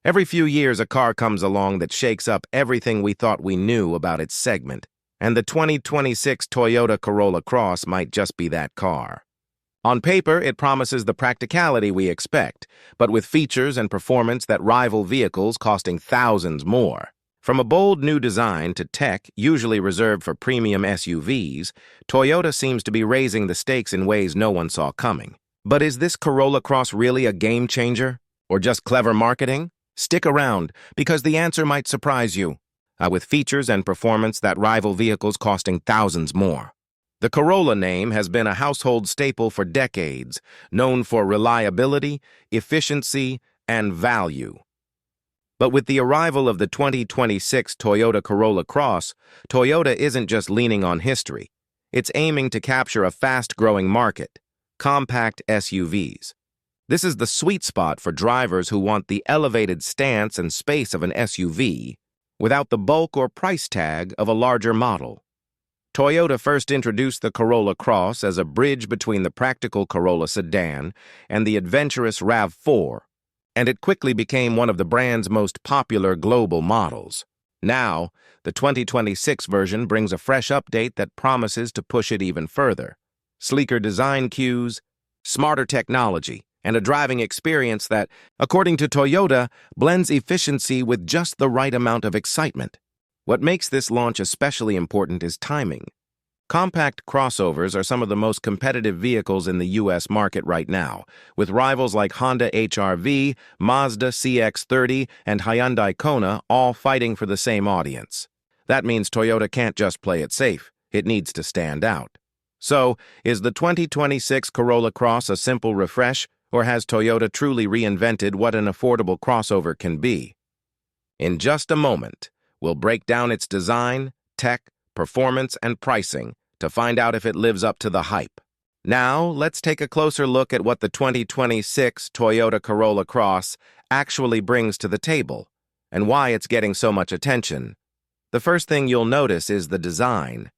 Every few years, a car comes along that shakes up everything we thought we knew about its segment, and the 2026 Toyota Corolla Cross might just be that car. On paper, it promises the practicality we expect, but with features and performance that rival vehicles costing thousands more. From a bold new design to tech, usually reserved for premium SUVs, Toyota seems to be raising the stakes in ways no one saw coming. But is this Corolla Cross really a game changer? Or just clever marketing? Stick around, because the answer might surprise you. With features and performance that rival vehicles costing thousands more. The Corolla name has been a household staple for decades, known for reliability, efficiency, and value. But with the arrival of the 2026 Toyota Corolla Cross, Toyota isn't just leaning on history. It's aiming to capture a fast-growing market, compact SUVs. This is the sweet spot for drivers who want the elevated stance and space of an SUV without the bulk or price tag of a larger model. Toyota first introduced the Corolla Cross as a bridge between the practical Corolla sedan and the adventurous RAV4, and it quickly became one of the brand's most popular global models. Now, the 2026 version brings a fresh update that promises to push it even further. Sleeker design cues, smarter technology, and a driving experience that, according to Toyota, blends efficiency with just the right amount of excitement. What makes this launch especially important is timing. Compact crossovers are some of the most competitive vehicles in the U.S. market right now, with rivals like Honda HR-V, Mazda CX-30, and Hyundai Kona all fighting for the same audience. That means Toyota can't just play it safe, it needs to stand out. So, is the 2026 Corolla Cross a simple refresh, or has Toyota truly reinvented what an affordable crossover can be? In just a moment, we'll break down its design, tech, performance, and pricing to find out if it lives up to the hype. Now, let's take a closer look at what the 2026 Toyota Corolla Cross actually brings to the table and why it's getting so much attention. The first thing you'll notice is the design.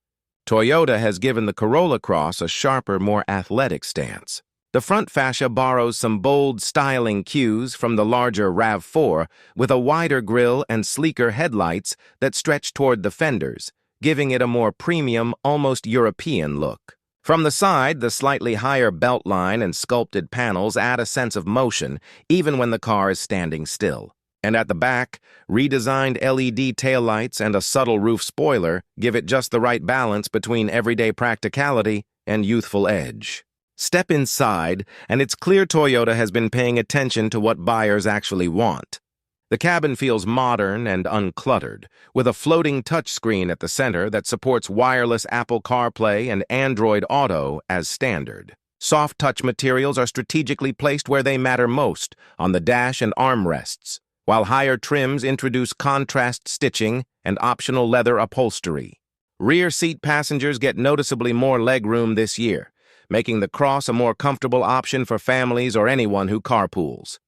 Toyota has given the Corolla Cross a sharper, more athletic stance. The front fascia borrows some bold styling cues from the larger RAV4 with a wider grille and sleeker headlights that stretch toward the fenders, giving it a more premium, almost European look. From the side, the slightly higher belt line and sculpted panels add a sense of motion even when the car is standing still. And at the back, redesigned LED taillights and a subtle roof spoiler give it just the right balance between everyday practicality and youthful edge. Step inside, and it's clear Toyota has been paying attention to what buyers actually want. The cabin feels modern and uncluttered, with a floating touchscreen at the center that supports wireless Apple CarPlay and Android Auto as standard. Soft touch materials are strategically placed where they matter most, on the dash and armrests, while higher trims introduce contrast stitching and optional leather upholstery. Rear seat passengers get noticeably more legroom this year, making the Cross a more comfortable option for families or anyone who carpools.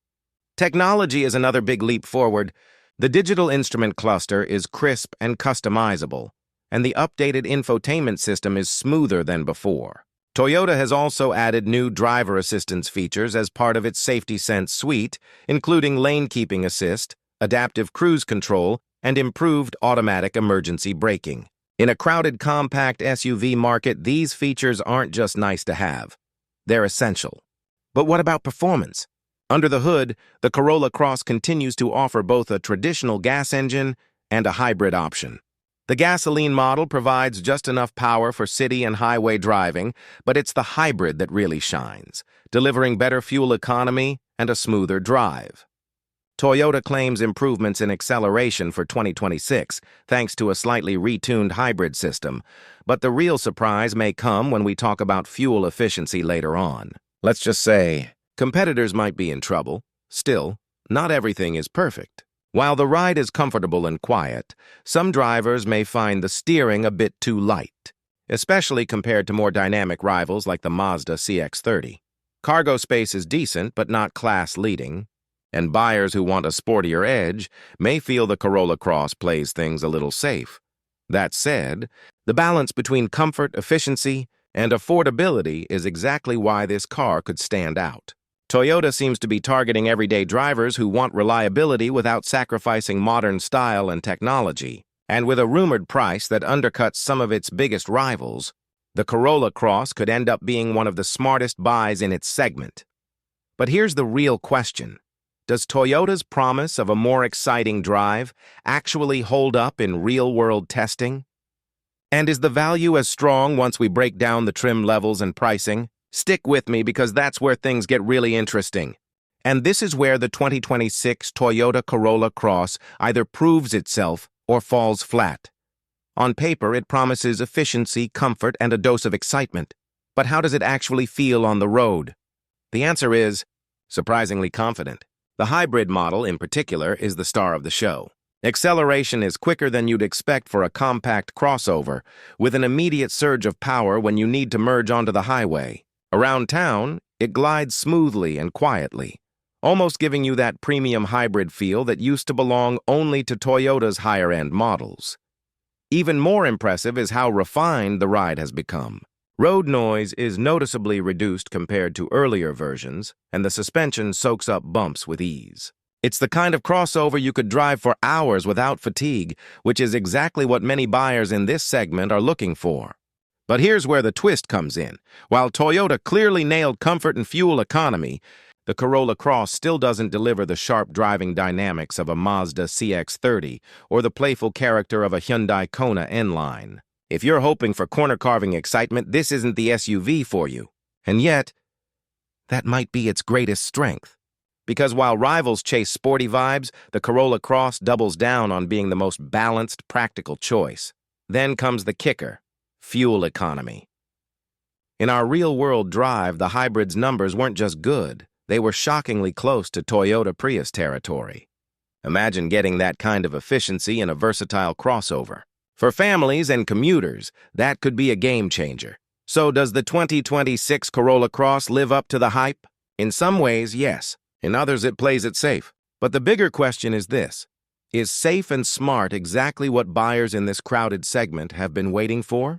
Technology is another big leap forward. The digital instrument cluster is crisp and customizable, and the updated infotainment system is smoother than before. Toyota has also added new driver assistance features as part of its Safety Sense suite, including lane keeping assist, adaptive cruise control, and improved automatic emergency braking. In a crowded compact SUV market, these features aren't just nice to have. They're essential. But what about performance? Under the hood, the Corolla Cross continues to offer both a traditional gas engine and a hybrid option. The gasoline model provides just enough power for city and highway driving, but it's the hybrid that really shines, delivering better fuel economy and a smoother drive. Toyota claims improvements in acceleration for 2026, thanks to a slightly retuned hybrid system, but the real surprise may come when we talk about fuel efficiency later on. Let's just say, competitors might be in trouble. Still, not everything is perfect. While the ride is comfortable and quiet, some drivers may find the steering a bit too light, especially compared to more dynamic rivals like the Mazda CX-30. Cargo space is decent but not class-leading, and buyers who want a sportier edge may feel the Corolla Cross plays things a little safe. That said, the balance between comfort, efficiency, and affordability is exactly why this car could stand out. Toyota seems to be targeting everyday drivers who want reliability without sacrificing modern style and technology. And with a rumored price that undercuts some of its biggest rivals, the Corolla Cross could end up being one of the smartest buys in its segment. But here's the real question. Does Toyota's promise of a more exciting drive actually hold up in real-world testing? And is the value as strong once we break down the trim levels and pricing? Stick with me because that's where things get really interesting. And this is where the 2026 Toyota Corolla Cross either proves itself or falls flat. On paper, it promises efficiency, comfort, and a dose of excitement. But how does it actually feel on the road? The answer is surprisingly confident. The hybrid model, in particular, is the star of the show. Acceleration is quicker than you'd expect for a compact crossover, with an immediate surge of power when you need to merge onto the highway. Around town, it glides smoothly and quietly, almost giving you that premium hybrid feel that used to belong only to Toyota's higher-end models. Even more impressive is how refined the ride has become. Road noise is noticeably reduced compared to earlier versions, and the suspension soaks up bumps with ease. It's the kind of crossover you could drive for hours without fatigue, which is exactly what many buyers in this segment are looking for. But here's where the twist comes in. While Toyota clearly nailed comfort and fuel economy, the Corolla Cross still doesn't deliver the sharp driving dynamics of a Mazda CX-30 or the playful character of a Hyundai Kona N-Line. If you're hoping for corner-carving excitement, this isn't the SUV for you. And yet, that might be its greatest strength. Because while rivals chase sporty vibes, the Corolla Cross doubles down on being the most balanced, practical choice. Then comes the kicker: fuel economy. In our real-world drive, the hybrid's numbers weren't just good. They were shockingly close to Toyota Prius territory. Imagine getting that kind of efficiency in a versatile crossover. For families and commuters, that could be a game-changer. So does the 2026 Corolla Cross live up to the hype? In some ways, yes. In others, it plays it safe. But the bigger question is this: is safe and smart exactly what buyers in this crowded segment have been waiting for?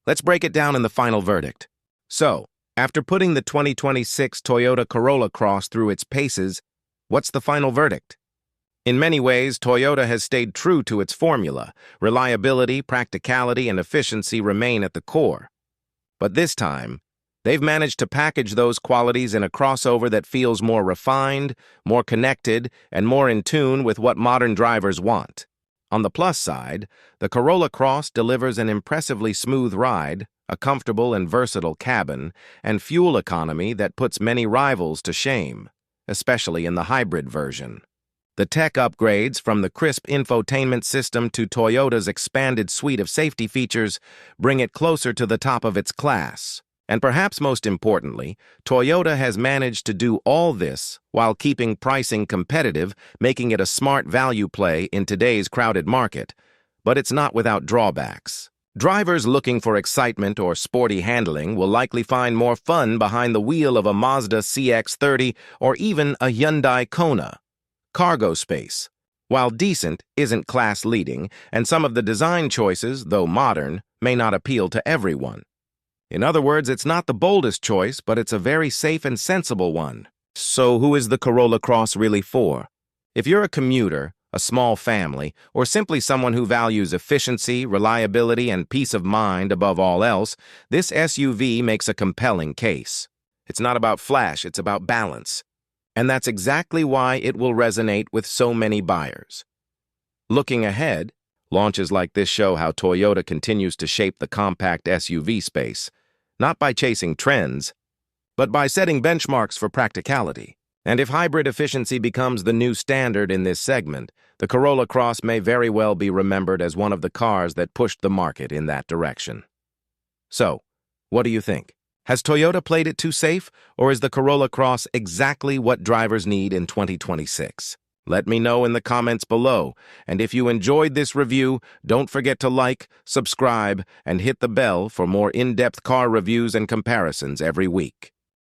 Let's break it down in the final verdict. So, after putting the 2026 Toyota Corolla Cross through its paces, what's the final verdict? In many ways, Toyota has stayed true to its formula. Reliability, practicality, and efficiency remain at the core. But this time, they've managed to package those qualities in a crossover that feels more refined, more connected, and more in tune with what modern drivers want. On the plus side, the Corolla Cross delivers an impressively smooth ride, a comfortable and versatile cabin, and fuel economy that puts many rivals to shame, especially in the hybrid version. The tech upgrades, from the crisp infotainment system to Toyota's expanded suite of safety features, bring it closer to the top of its class. And perhaps most importantly, Toyota has managed to do all this while keeping pricing competitive, making it a smart value play in today's crowded market. But it's not without drawbacks. Drivers looking for excitement or sporty handling will likely find more fun behind the wheel of a Mazda CX-30 or even a Hyundai Kona. Cargo space, while decent, isn't class-leading, and some of the design choices, though modern, may not appeal to everyone. In other words, it's not the boldest choice, but it's a very safe and sensible one. So who is the Corolla Cross really for? If you're a commuter, a small family, or simply someone who values efficiency, reliability, and peace of mind above all else, this SUV makes a compelling case. It's not about flash, it's about balance. And that's exactly why it will resonate with so many buyers. Looking ahead, launches like this show how Toyota continues to shape the compact SUV space, not by chasing trends, but by setting benchmarks for practicality. And if hybrid efficiency becomes the new standard in this segment, the Corolla Cross may very well be remembered as one of the cars that pushed the market in that direction. So, what do you think? Has Toyota played it too safe, or is the Corolla Cross exactly what drivers need in 2026? Let me know in the comments below, and if you enjoyed this review, don't forget to like, subscribe, and hit the bell for more in-depth car reviews and comparisons every week.